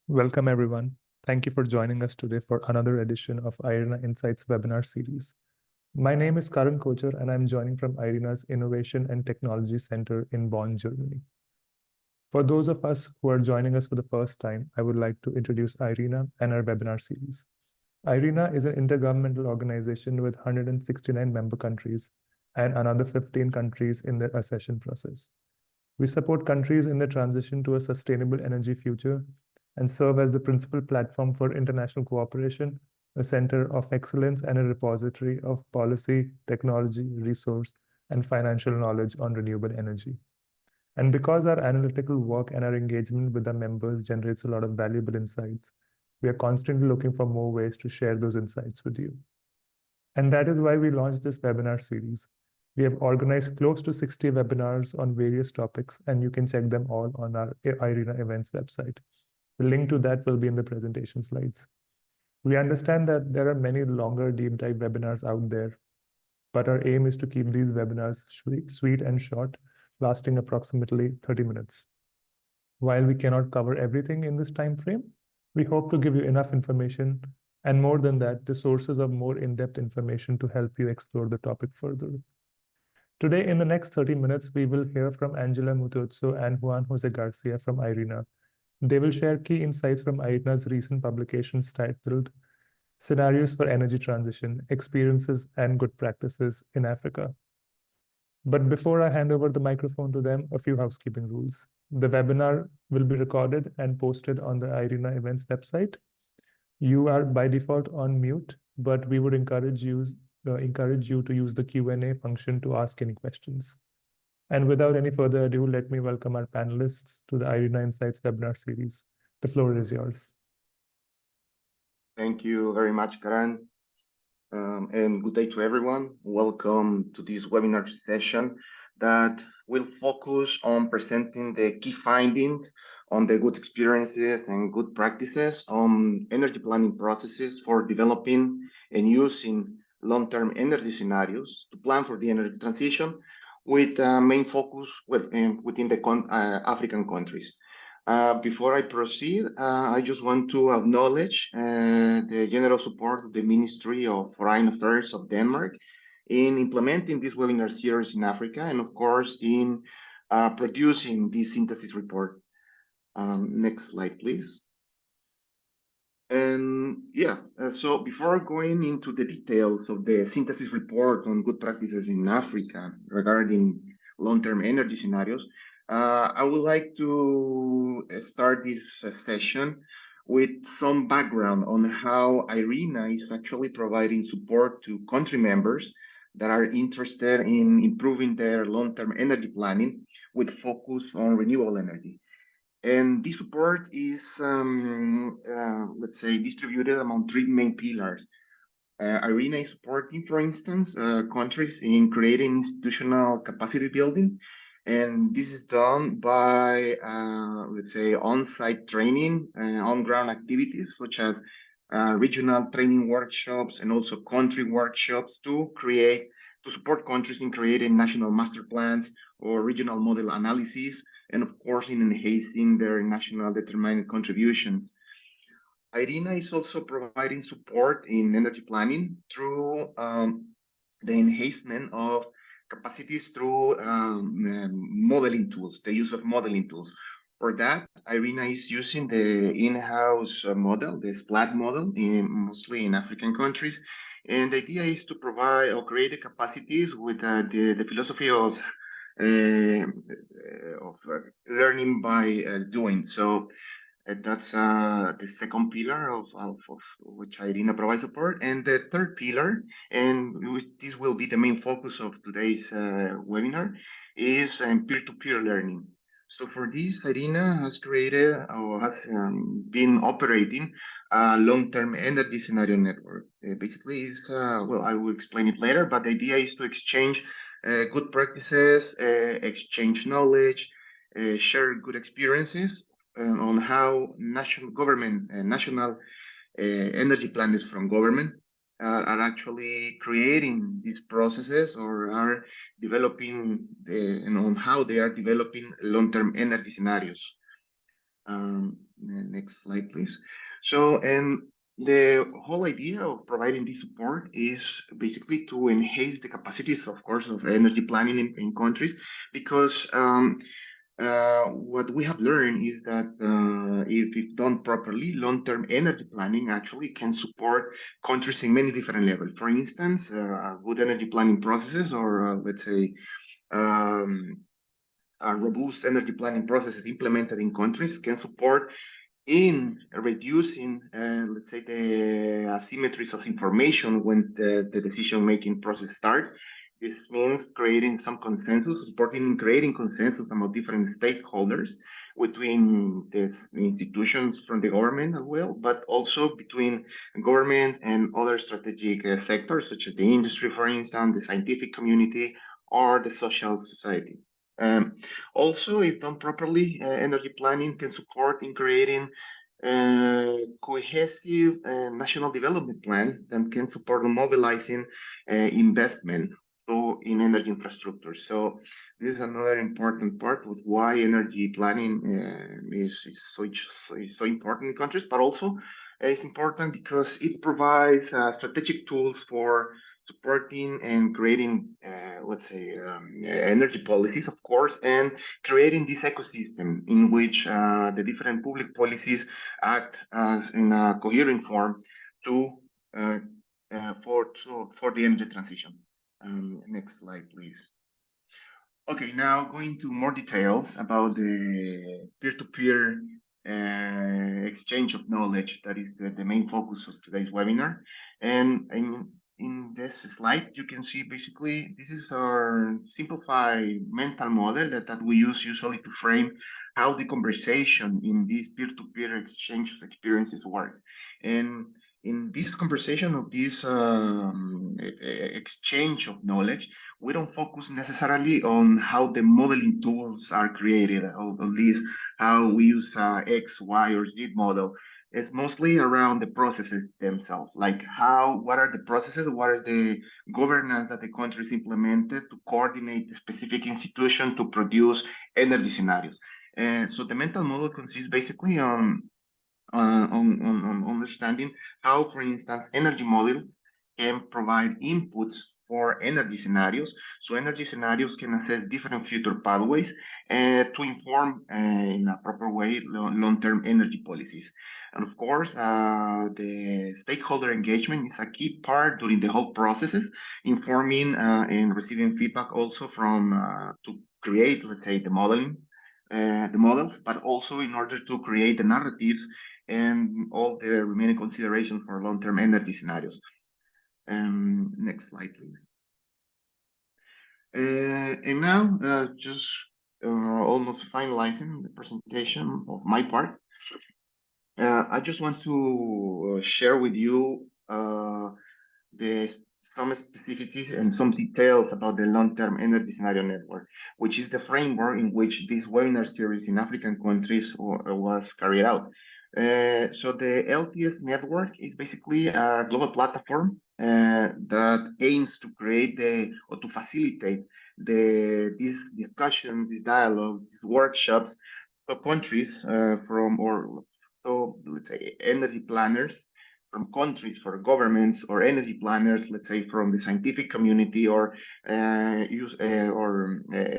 Welcome, everyone. Thank you for joining us today for another edition of IRENA Insights webinar series. My name is Karan Kocher, and I'm joining from IRENA's Innovation and Technology Center in Bonn, Germany. For those of us who are joining us for the first time, I would like to introduce IRENA and our webinar series. IRENA is an intergovernmental organization with 169 member countries and another 15 countries in their accession process. We support countries in their transition to a sustainable energy future and serve as the principal platform for international cooperation, a center of excellence, and a repository of policy, technology, resource, and financial knowledge on renewable energy. And because our analytical work and our engagement with our members generates a lot of valuable insights, we are constantly looking for more ways to share those insights with you. And that is why we launched this webinar series. We have organized close to 60 webinars on various topics, and you can check them all on our IRENA events website. The link to that will be in the presentation slides. We understand that there are many longer deep dive webinars out there, but our aim is to keep these webinars sweet and short, lasting approximately 30 minutes. While we cannot cover everything in this time frame, we hope to give you enough information, and more than that, the sources of more in-depth information to help you explore the topic further. Today, in the next 30 minutes, we will hear from Angela Mutozzo and Juan Jose Garcia from IRENA. They will share key insights from IRENA's recent publications titled Scenarios for Energy Transition, Experiences and Good Practices in Africa. But before I hand over the microphone to them, a few housekeeping rules. The webinar will be recorded and posted on the IRENA events website. You are by default on mute, but we would encourage you to use the Q&A function to ask any questions. And without any further ado, let me welcome our panelists to the IRENA Insights webinar series. The floor is yours. Thank you very much, Karan. And good day to everyone. Welcome to this webinar session that will focus on presenting the key findings on the good experiences and good practices on energy planning processes for developing and using long-term energy scenarios to plan for the energy transition with main focus within the African countries. Before I proceed, I just want to acknowledge the general support of the Ministry of Foreign Affairs of Denmark in implementing this webinar series in Africa, and of course in producing this synthesis report. Next slide, please. And yeah, so before going into the details of the synthesis report on good practices in Africa regarding long-term energy scenarios, I would like to start this session with some background on how IRENA is actually providing support to country members that are interested in improving their long-term energy planning with focus on renewable energy. And this support is, let's say, distributed among three main pillars. IRENA is supporting, for instance, countries in creating institutional capacity building. And this is done by, let's say, on-site training and on-ground activities, such as regional training workshops and also country workshops to support countries in creating national master plans or regional model analysis, and of course in enhancing their national determined contributions. IRENA is also providing support in energy planning through the enhancement of capacities through modeling tools, the use of modeling tools. For that, IRENA is using the in-house model, the SPLAT model, mostly in African countries. And the idea is to provide or create the capacities with the philosophy of learning by doing. So that's the second pillar of which IRENA provides support. And the third pillar, and this will be the main focus of today's webinar, is peer-to-peer learning. So for this, IRENA has created or has been operating a long-term energy scenario network. Basically, is well, I will explain it later, but the idea is to exchange good practices, exchange knowledge, share good experiences on how national energy planners from government are actually creating these processes or are developing and on how they are developing long-term energy scenarios. Next slide, please. So, and the whole idea of providing this support is basically to enhance the capacities, of course, of energy planning in countries, because what we have learned is that if it's done properly, long-term energy planning actually can support countries in many different levels. For instance, good energy planning processes, or let's say um, robust energy planning processes implemented in countries can support in reducing, let's say, the asymmetries of information when the decision-making process starts. This means creating some consensus, supporting in creating consensus among different stakeholders between the institutions from the government as well, but also between government and other strategic sectors, such as the industry, for instance, the scientific community, or the social society. Um, Also, if done properly, energy planning can support in creating cohesive national development plans that can support mobilizing investment in energy infrastructure. So this is another important part of why energy planning is so important in countries, but also it's important because it provides strategic tools for supporting and creating, let's say, energy policies, of course, and creating this ecosystem in which the different public policies act as in a coherent form to uh, for the energy transition. Next slide, please. Okay, now going to more details about the peer-to-peer exchange of knowledge. That is the main focus of today's webinar. And in this slide, you can see basically this is our simplified mental model that we use usually to frame how the conversation in this peer-to-peer exchange of experiences works. And in this conversation of this exchange of knowledge, we don't focus necessarily on how the modeling tools are created, or at least how we use X, Y, or Z model. It's mostly around the processes themselves, like what are the processes, what are the governance that the countries implemented to coordinate the specific institution to produce energy scenarios. And so the mental model consists basically on understanding how, for instance, energy models can provide inputs for energy scenarios. So energy scenarios can assess different future pathways to inform in a proper way long-term energy policies. And of course, the stakeholder engagement is a key part during the whole processes, informing and receiving feedback also from to create, let's say, the models, but also in order to create the narratives and all the remaining considerations for long-term energy scenarios. Next slide, please. And now, just almost finalizing the presentation of my part, I just want to share with you some specificities and some details about the long-term energy scenario network, which is the framework in which this webinar series in African countries was carried out. So the LTES network is basically a global platform that aims to create or to facilitate this discussion, this dialogue, these workshops for countries so let's say energy planners from countries, for governments, or energy planners, let's say from the scientific community, or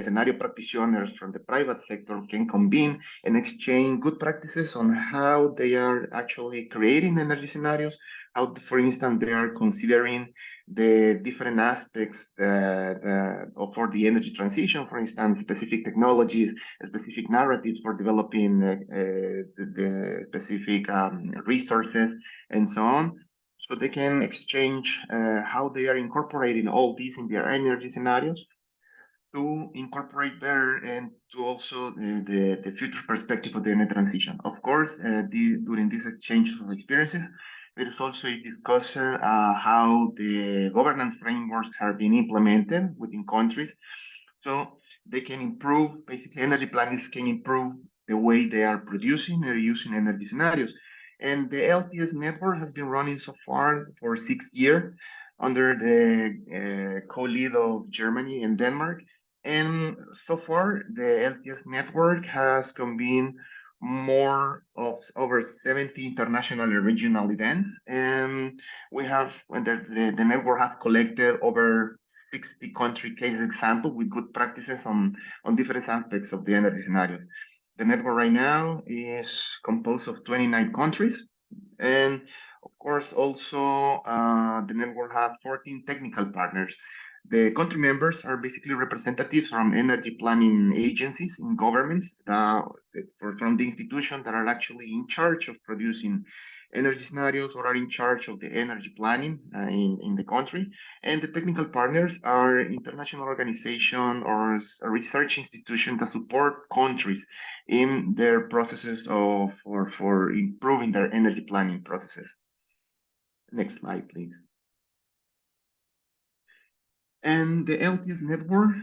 scenario practitioners from the private sector can convene and exchange good practices on how they are actually creating energy scenarios, how, for instance, they are considering the different aspects for the energy transition, for instance, specific technologies, specific narratives for developing the specific resources, and so on. So they can exchange how they are incorporating all these in their energy scenarios to incorporate better and to also the future perspective of the energy transition. Of course, during this exchange of experiences, there is also a discussion how the governance frameworks are being implemented within countries. So they can improve, basically energy planners can improve the way they are producing or using energy scenarios. And the LTS network has been running so far for 6 years under the co-lead of Germany and Denmark. And so far, the LTS network has convened more of over 70 international and regional events. And we have, the network has collected over 60 country case examples with good practices on different aspects of the energy scenario. The network right now is composed of 29 countries. And of course, also the network has 14 technical partners. The country members are basically representatives from energy planning agencies in governments from the institutions that are actually in charge of producing energy scenarios or are in charge of the energy planning in the country. And the technical partners are international organization or a research institution that support countries in their processes of or for improving their energy planning processes. Next slide, please. And the LTES network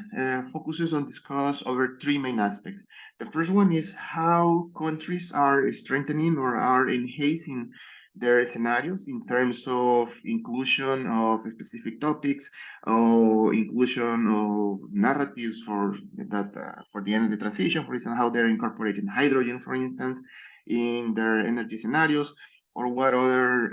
focuses on discuss over three main aspects. The first one is how countries are strengthening or are enhancing their scenarios in terms of inclusion of specific topics or inclusion of narratives for that for the energy transition, for instance, how they're incorporating hydrogen, for instance, in their energy scenarios, or what other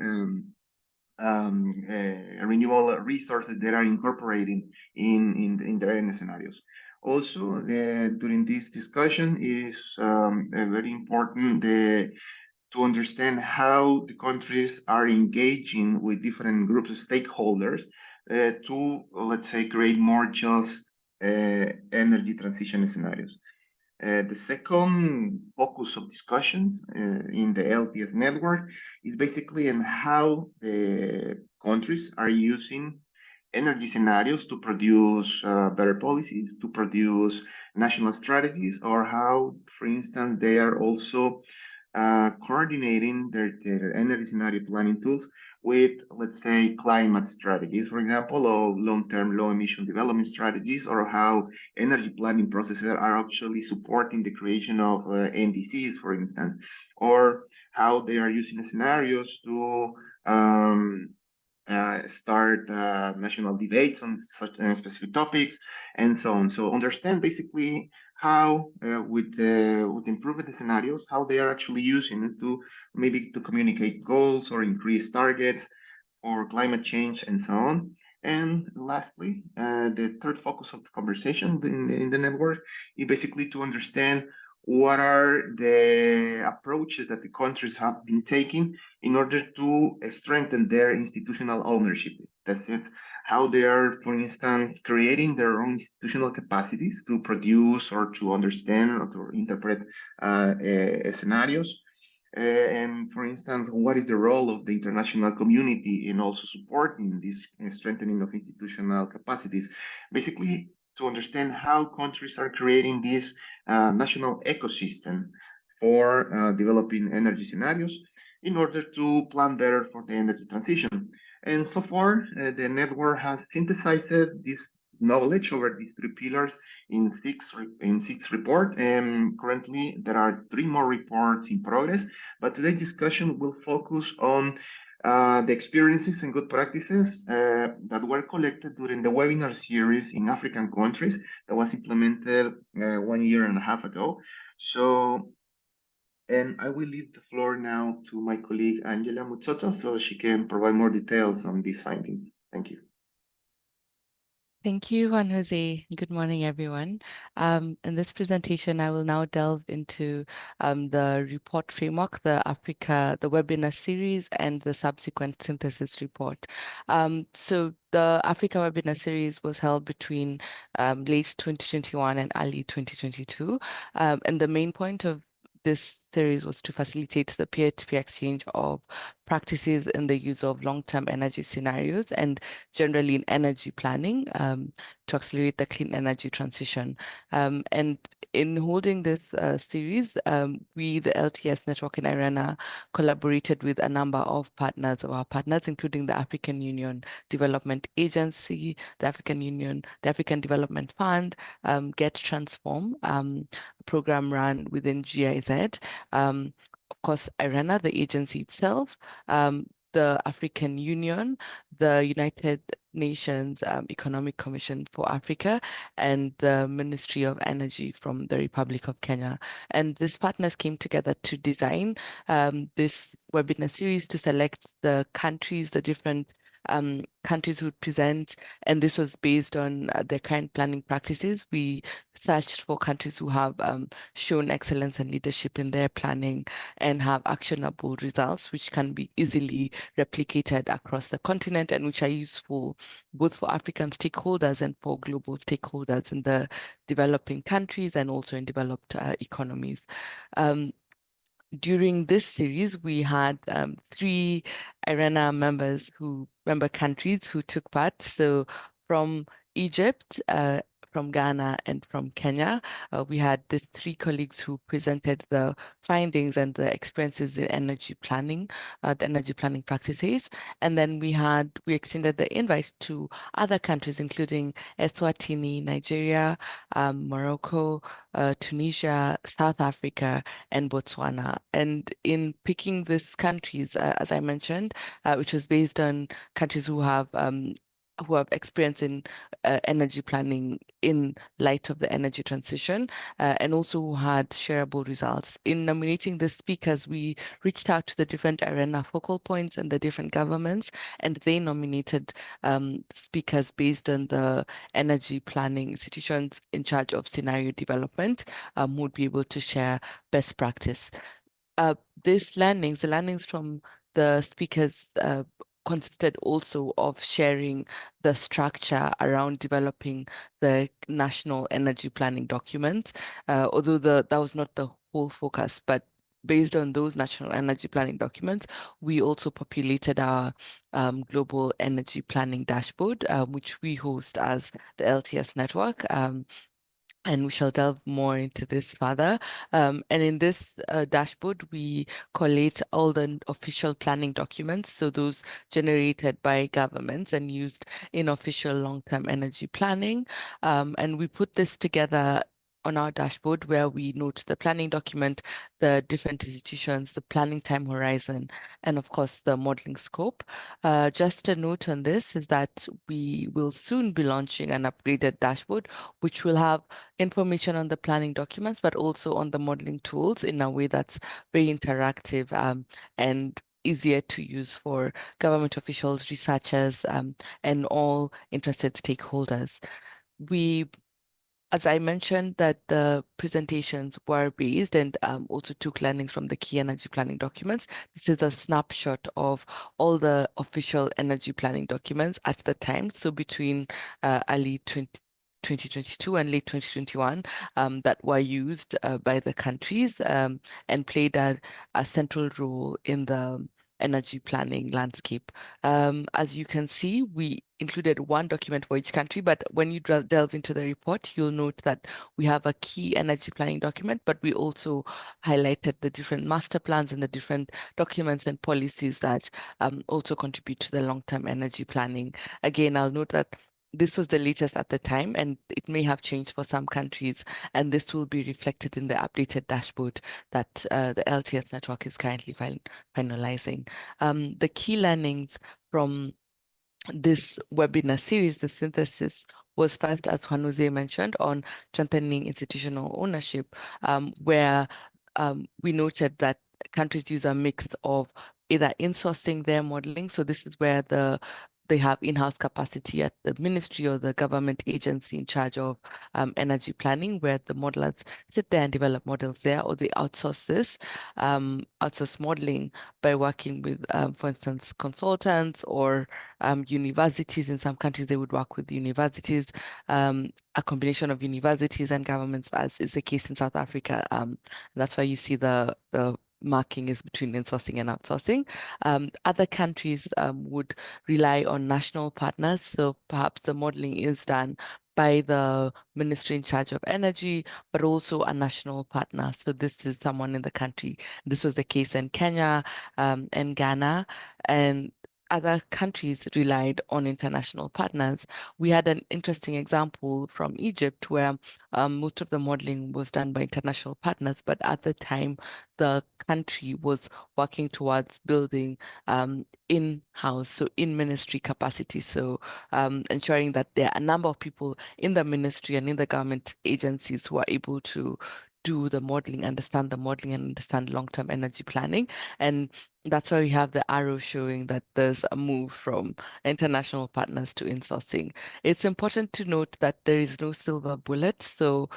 renewable resources that are incorporating in their energy scenarios. Also, during this discussion is very important to understand how the countries are engaging with different groups of stakeholders to, let's say, create more just energy transition scenarios. The second focus of discussions in the LTS network is basically on how the countries are using energy scenarios to produce better policies, to produce national strategies, or how, for instance, they are also coordinating their energy scenario planning tools with, let's say, climate strategies, for example, or long-term low-emission development strategies, or how energy planning processes are actually supporting the creation of NDCs, for instance, or how they are using the scenarios to start national debates on such specific topics, and so on. So understand basically how, with improving the scenarios, how they are actually using it to maybe to communicate goals or increase targets for climate change and so on. And lastly, the third focus of the conversation in the network is basically to understand what are the approaches that the countries have been taking in order to strengthen their institutional ownership. That's it. How they are, for instance, creating their own institutional capacities to produce or to understand or to interpret scenarios. And for instance, what is the role of the international community in also supporting this strengthening of institutional capacities? Basically, to understand how countries are creating this national ecosystem for developing energy scenarios in order to plan better for the energy transition. And so far, the network has synthesized this knowledge over these three pillars in six reports. And currently, there are 3 more reports in progress. But today's discussion will focus on the experiences and good practices that were collected during the webinar series in African countries that was implemented 1 year and a half ago. So, and I will leave the floor now to my colleague Angela Mutsotso so she can provide more details on these findings. Thank you. Thank you, Juan Jose. Good morning, everyone. In this presentation, I will now delve into the report framework, the webinar series, and the subsequent synthesis report. So the Africa webinar series was held between late 2021 and early 2022. And the main point of this series was to facilitate the peer-to-peer exchange of practices in the use of long-term energy scenarios and generally in energy planning to accelerate the clean energy transition. And in holding this series, we, the LTES network in IRENA, collaborated with a number of our partners, including the African Union Development Agency, the African Development Fund, Get Transform, program run within GIZ. Of course, IRENA, the agency itself, the African Union, the United Nations Economic Commission for Africa, and the Ministry of Energy from the Republic of Kenya. And these partners came together to design this webinar series to select the countries, the different countries who present, and this was based on their current planning practices. We searched for countries who have shown excellence and leadership in their planning and have actionable results, which can be easily replicated across the continent and which are useful both for African stakeholders and for global stakeholders in the developing countries and also in developed economies. During this series, we had 3 IRENA member countries who took part. So from Egypt, from Ghana, and from Kenya, we had these 3 colleagues who presented the findings and the experiences in energy planning, the energy planning practices. And then we extended the invite to other countries, including Eswatini, Nigeria, Morocco, Tunisia, South Africa, and Botswana. And in picking these countries, as I mentioned, which was based on countries who have experience in energy planning in light of the energy transition, and also who had shareable results. In nominating the speakers, we reached out to the different IRENA focal points and the different governments, and they nominated speakers based on the energy planning institutions in charge of scenario development, who would be able to share best practice. The learnings from the speakers consisted also of sharing the structure around developing the national energy planning documents, although that was not the whole focus, but based on those national energy planning documents, we also populated our global energy planning dashboard, which we host as the LTES network. And we shall delve more into this further. And in this dashboard, we collate all the official planning documents, so those generated by governments and used in official long-term energy planning. And we put this together on our dashboard where we note the planning document, the different institutions, the planning time horizon, and of course the modeling scope. Just a note on this is that we will soon be launching an upgraded dashboard, which will have information on the planning documents, but also on the modeling tools in a way that's very interactive and easier to use for government officials, researchers, and all interested stakeholders. As I mentioned, that the presentations were based and also took learnings from the key energy planning documents. This is a snapshot of all the official energy planning documents at the time. So between early 2022 and late 2021 that were used by the countries and played a central role in the energy planning landscape. As you can see, we included one document for each country, but when you delve into the report, you'll note that we have a key energy planning document, but we also highlighted the different master plans and the different documents and policies that also contribute to the long-term energy planning. Again, I'll note that this was the latest at the time, and it may have changed for some countries, and this will be reflected in the updated dashboard that the LTES network is currently finalizing. The key learnings from this webinar series, the synthesis, was first, as Juan Jose mentioned, on strengthening institutional ownership, where we noted that countries use a mix of either insourcing their modeling, so this is where they have in-house capacity at the ministry or the government agency in charge of energy planning, where the modelers sit there and develop models there, or they outsource this, outsource modeling by working with, for instance, consultants or universities. In some countries, they would work with universities, a combination of universities and governments, as is the case in South Africa. That's why you see the marking is between insourcing and outsourcing. Other countries would rely on national partners, so perhaps the modeling is done by the ministry in charge of energy, but also a national partner. So this is someone in the country. This was the case in Kenya and Ghana, and other countries relied on international partners. We had an interesting example from Egypt where most of the modeling was done by international partners, but at the time, the country was working towards building in-house, so in ministry capacity. So ensuring that there are a number of people in the ministry and in the government agencies who are able to do the modeling, understand the modeling, and understand long-term energy planning. And that's why we have the arrow showing that there's a move from international partners to insourcing. It's important to note that there is no silver bullet, so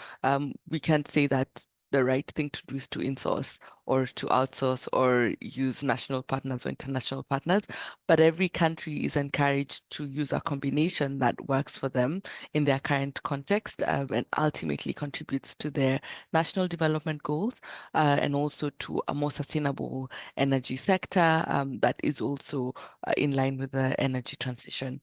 we can't say that the right thing to do is to insource or to outsource or use national partners or international partners, but every country is encouraged to use a combination that works for them in their current context and ultimately contributes to their national development goals and also to a more sustainable energy sector that is also in line with the energy transition.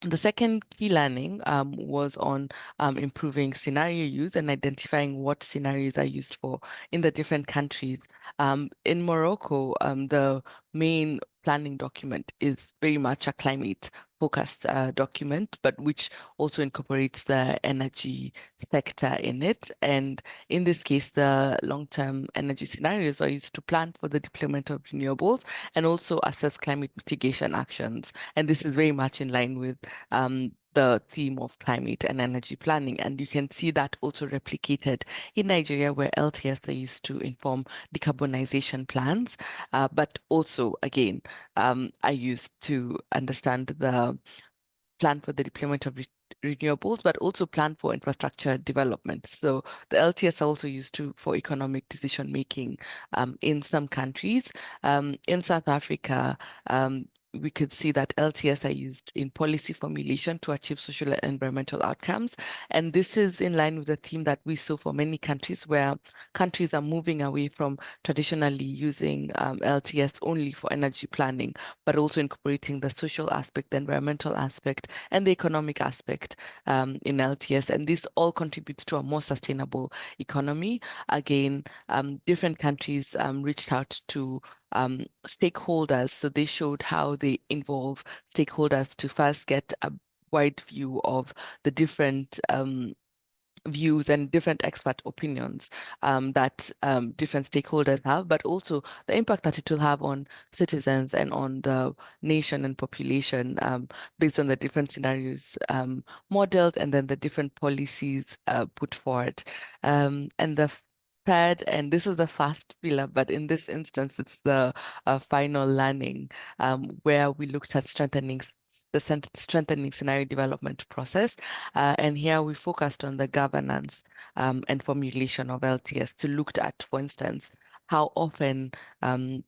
The second key learning was on improving scenario use and identifying what scenarios are used for in the different countries. In Morocco, the main planning document is very much a climate focused document, but which also incorporates the energy sector in it. And in this case, the long-term energy scenarios are used to plan for the deployment of renewables and also assess climate mitigation actions. And this is very much in line with the theme of climate and energy planning. And you can see that also replicated in Nigeria, where LTES are used to inform decarbonization plans, but also, again, are used to understand the plan for the deployment of renewables, but also plan for infrastructure development. So the LTS are also used for economic decision making in some countries. In South Africa, we could see that LTS are used in policy formulation to achieve social and environmental outcomes. And this is in line with the theme that we saw for many countries, where countries are moving away from traditionally using LTS only for energy planning, but also incorporating the social aspect, the environmental aspect, and the economic aspect in LTS. And this all contributes to a more sustainable economy. Again, different countries reached out to stakeholders. So they showed how they involve stakeholders to first get a wide view of the different views and different expert opinions that different stakeholders have, but also the impact that it will have on citizens and on the nation and population based on the different scenarios modeled and then the different policies put forward. And the third, and this is the first pillar, but in this instance, it's the final learning where we looked at strengthening scenario development process. And here we focused on the governance and formulation of LTS to look at, for instance, how often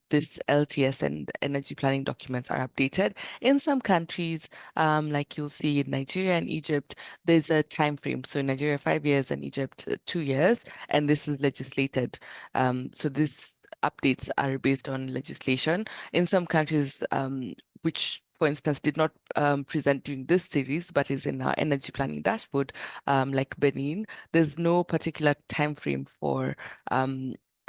this LTS and energy planning documents are updated. In some countries, like you'll see in Nigeria and Egypt, there's a time frame. So in Nigeria, 5 years, and Egypt, 2 years, and this is legislated. So this updates are based on legislation. In some countries, which for instance, did not present during this series, but is in our energy planning dashboard, like Benin, there's no particular time frame for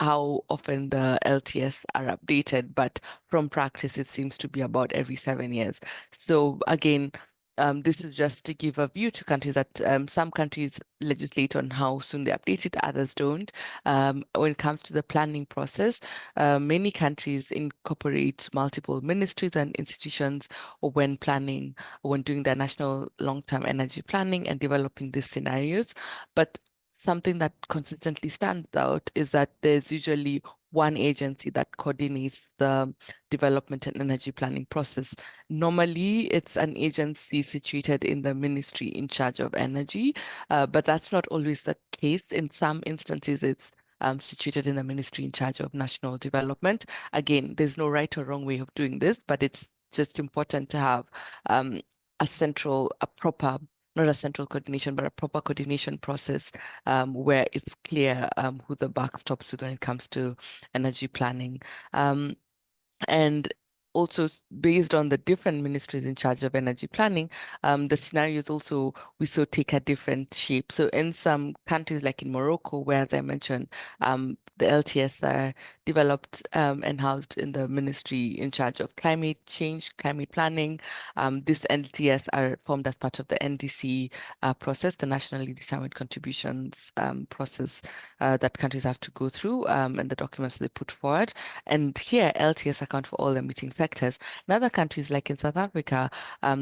how often the LTS are updated, but from practice, it seems to be about every 7 years. So again, this is just to give a view to countries that some countries legislate on how soon they update it, others don't. When it comes to the planning process, many countries incorporate multiple ministries and institutions when planning, when doing their national long-term energy planning and developing these scenarios. But something that consistently stands out is that there's usually one agency that coordinates the development and energy planning process. Normally, it's an agency situated in the ministry in charge of energy, but that's not always the case. In some instances, it's situated in the ministry in charge of national development. Again, there's no right or wrong way of doing this, but it's just important to have a proper, not a central coordination, but a proper coordination process where it's clear who the buck stops with when it comes to energy planning. And also based on the different ministries in charge of energy planning, the scenarios also we saw take a different shape. So in some countries like in Morocco, where as I mentioned, the LTS are developed and housed in the ministry in charge of climate change, climate planning. This LTES are formed as part of the NDC process, the Nationally Determined Contributions process that countries have to go through, and the documents they put forward. And here, LTES account for all emitting sectors. In other countries, like in South Africa,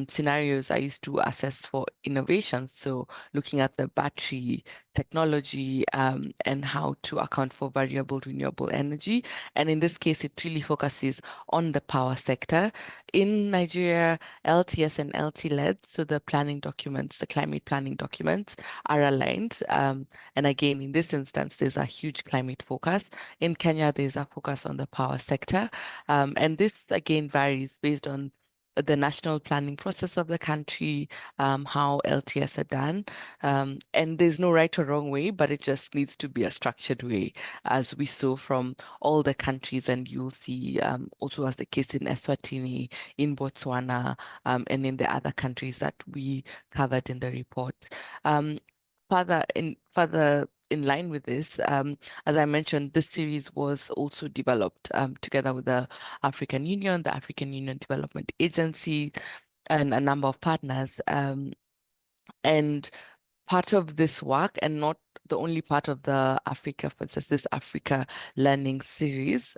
scenarios are used to assess for innovation. So looking at the battery technology and how to account for variable renewable energy. And in this case, it really focuses on the power sector. In Nigeria, LTS and LTLED, so the planning documents, the climate planning documents, are aligned. And again, in this instance, there's a huge climate focus. In Kenya, there's a focus on the power sector. And this, again, varies based on the national planning process of the country, how LTS are done. And there's no right or wrong way, but it just needs to be a structured way, as we saw from all the countries. And you'll see also as the case in Eswatini, in Botswana, and in the other countries that we covered in the report. Further in line with this, as I mentioned, this series was also developed together with the African Union, the African Union Development Agency, and a number of partners. And part of this work, and not the only part of the Africa, for instance, this Africa Learning Series,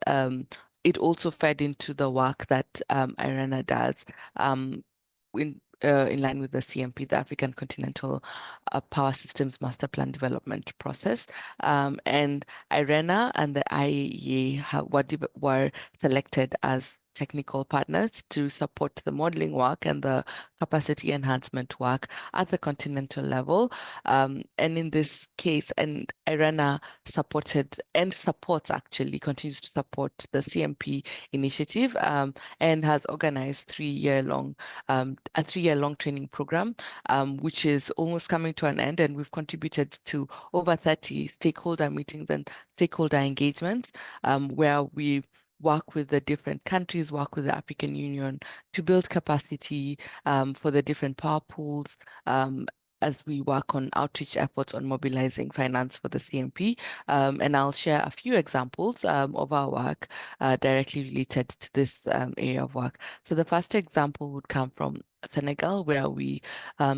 it also fed into the work that IRENA does in line with the CMP, the African Continental Power Systems Master Plan Development Process. And IRENA and the IEA were selected as technical partners to support the modeling work and the capacity enhancement work at the continental level. And in this case, and IRENA supported and supports, actually continues to support the CMP initiative, and has organized a three-year-long training program, which is almost coming to an end. And we've contributed to over 30 stakeholder meetings and stakeholder engagements, where we work with the different countries, work with the African Union to build capacity for the different power pools, as we work on outreach efforts on mobilizing finance for the CMP. And I'll share a few examples of our work directly related to this area of work. So the first example would come from Senegal, where we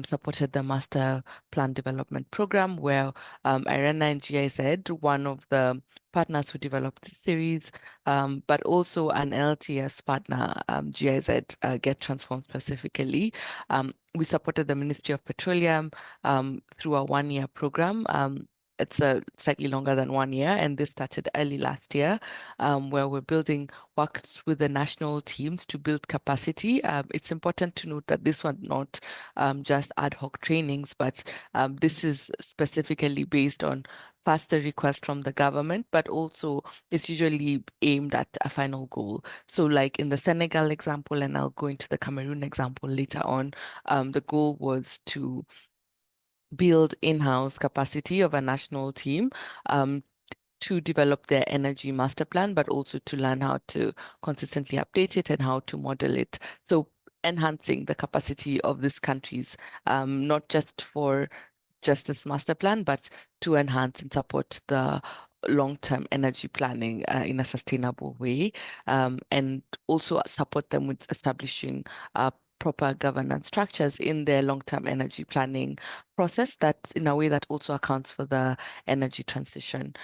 supported the Master Plan Development Program, where IRENA and GIZ, one of the partners who developed the series, but also an LTS partner, GIZ, Get Transformed specifically. We supported the Ministry of Petroleum through a one-year program. It's slightly longer than 1 year, and this started early last year, where we're worked with the national teams to build capacity. It's important to note that this was not just ad hoc trainings, but this is specifically based on faster requests from the government, but also it's usually aimed at a final goal. So like in the Senegal example, and I'll go into the Cameroon example later on, the goal was to build in-house capacity of a national team to develop their energy master plan, but also to learn how to consistently update it and how to model it. So enhancing the capacity of these countries, not just for just this master plan, but to enhance and support the long-term energy planning in a sustainable way, and also support them with establishing proper governance structures in their long-term energy planning process, that in a way that also accounts for the energy transition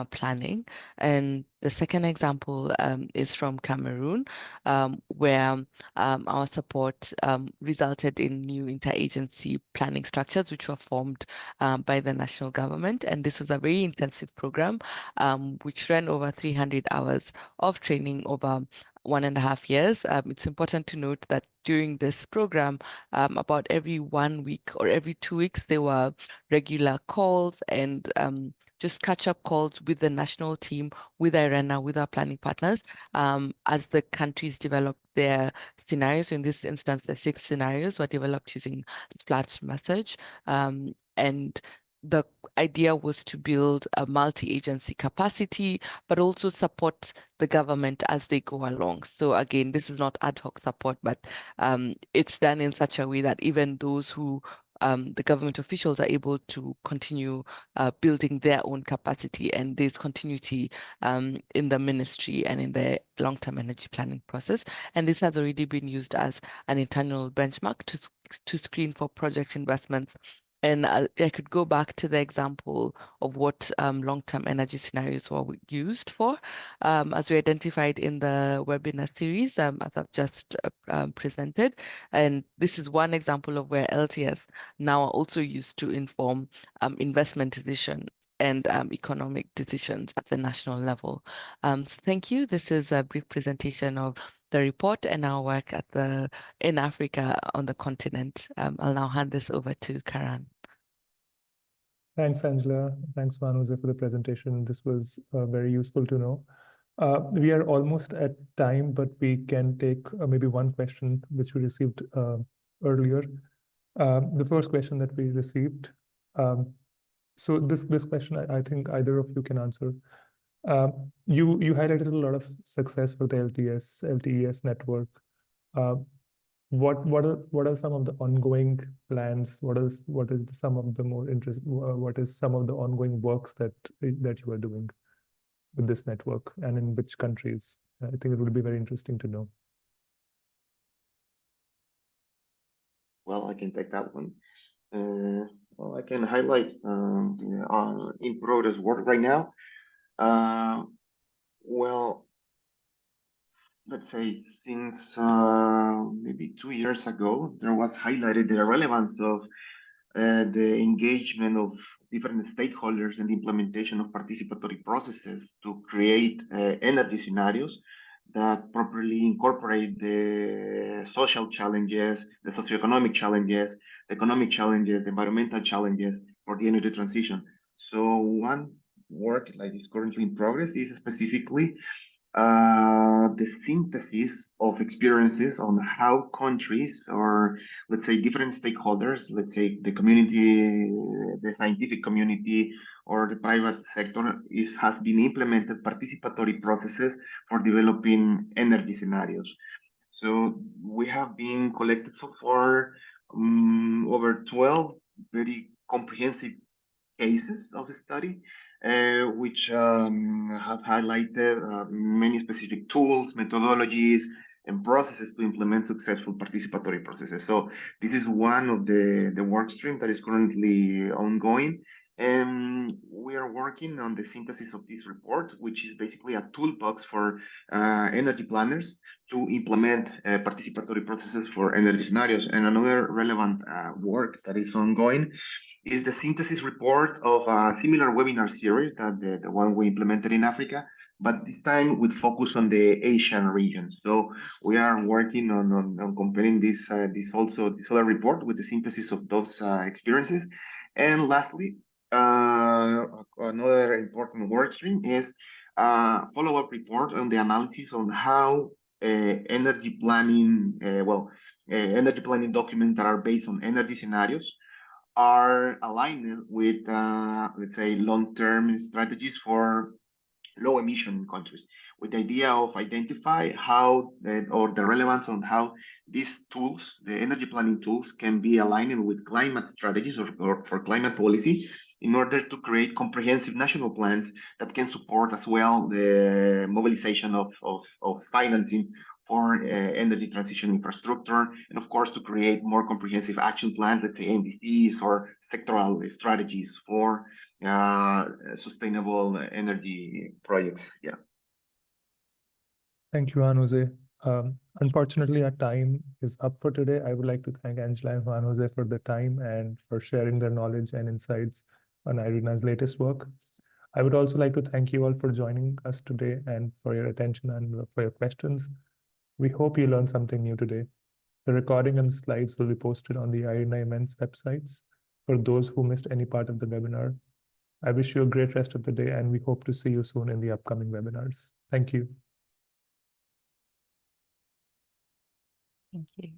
planning. And the second example is from Cameroon, where our support resulted in new interagency planning structures, which were formed by the national government. And this was a very intensive program, which ran over 300 hours of training over 1.5 years. It's important to note that during this program, about every 1 week or every 2 weeks, there were regular calls and just catch-up calls with the national team, with IRENA, with our planning partners, as the countries developed their scenarios. In this instance, the 6 scenarios were developed using Splash Message, and the idea was to build a multi-agency capacity, but also support the government as they go along. So again, this is not ad hoc support, but it's done in such a way that even those who the government officials are able to continue building their own capacity, and there's continuity in the ministry and in the long-term energy planning process. And this has already been used as an internal benchmark to screen for project investments. And I could go back to the example of what long-term energy scenarios were used for, as we identified in the webinar series, as I've just presented. And this is one example of where LTES now are also used to inform investment decision and economic decisions at the national level. So thank you. This is a brief presentation of the report and our work in Africa on the continent. I'll now hand this over to Karan. Thanks, Angela. Thanks, Manose, for the presentation. This was very useful to know. We are almost at time, but we can take maybe one question which we received earlier. The first question that we received. So this question, I think either of you can answer. You highlighted a lot of success for the LTES network. What are some of the ongoing plans? What is some of the more interest? What is some of the ongoing works that you are doing with this network, and in which countries? I think it would be very interesting to know. Well, I can take that one. Well, I can highlight in progress work right now. Well, let's say since maybe 2 years ago, there was highlighted the relevance of the engagement of different stakeholders and the implementation of participatory processes to create energy scenarios that properly incorporate the social challenges, the socioeconomic challenges, the economic challenges, the environmental challenges for the energy transition. So one work like is currently in progress is specifically the synthesis of experiences on how countries, or let's say different stakeholders, let's say the community, the scientific community, or the private sector, has been implemented participatory processes for developing energy scenarios. So we have been collected so far over 12 very comprehensive cases of the study, which have highlighted many specific tools, methodologies, and processes to implement successful participatory processes. So this is one of the work stream that is currently ongoing. And we are working on the synthesis of this report, which is basically a toolbox for energy planners to implement participatory processes for energy scenarios. And another relevant work that is ongoing is the synthesis report of a similar webinar series that the one we implemented in Africa, but this time with focus on the Asian region. So we are working on comparing this other report with the synthesis of those experiences. And lastly, another important work stream is a follow-up report on the analysis on how energy planning documents that are based on energy scenarios are aligned with, let's say, long-term strategies for low emission countries, with the idea of identify how the relevance on how these tools, the energy planning tools, can be aligned with climate strategies or for climate policy, in order to create comprehensive national plans that can support as well the mobilization of financing for energy transition infrastructure, and of course to create more comprehensive action plans, let's say NDCs or sectoral strategies for sustainable energy projects. Yeah. Thank you, Juan Jose. Unfortunately, our time is up for today. I would like to thank Angela and Juan Jose for the time and for sharing their knowledge and insights on IRENA's latest work. I would also like to thank you all for joining us today and for your attention and for your questions. We hope you learned something new today. The recording and slides will be posted on the IRENA events websites for those who missed any part of the webinar. I wish you a great rest of the day, and we hope to see you soon in the upcoming webinars. Thank you. Thank you.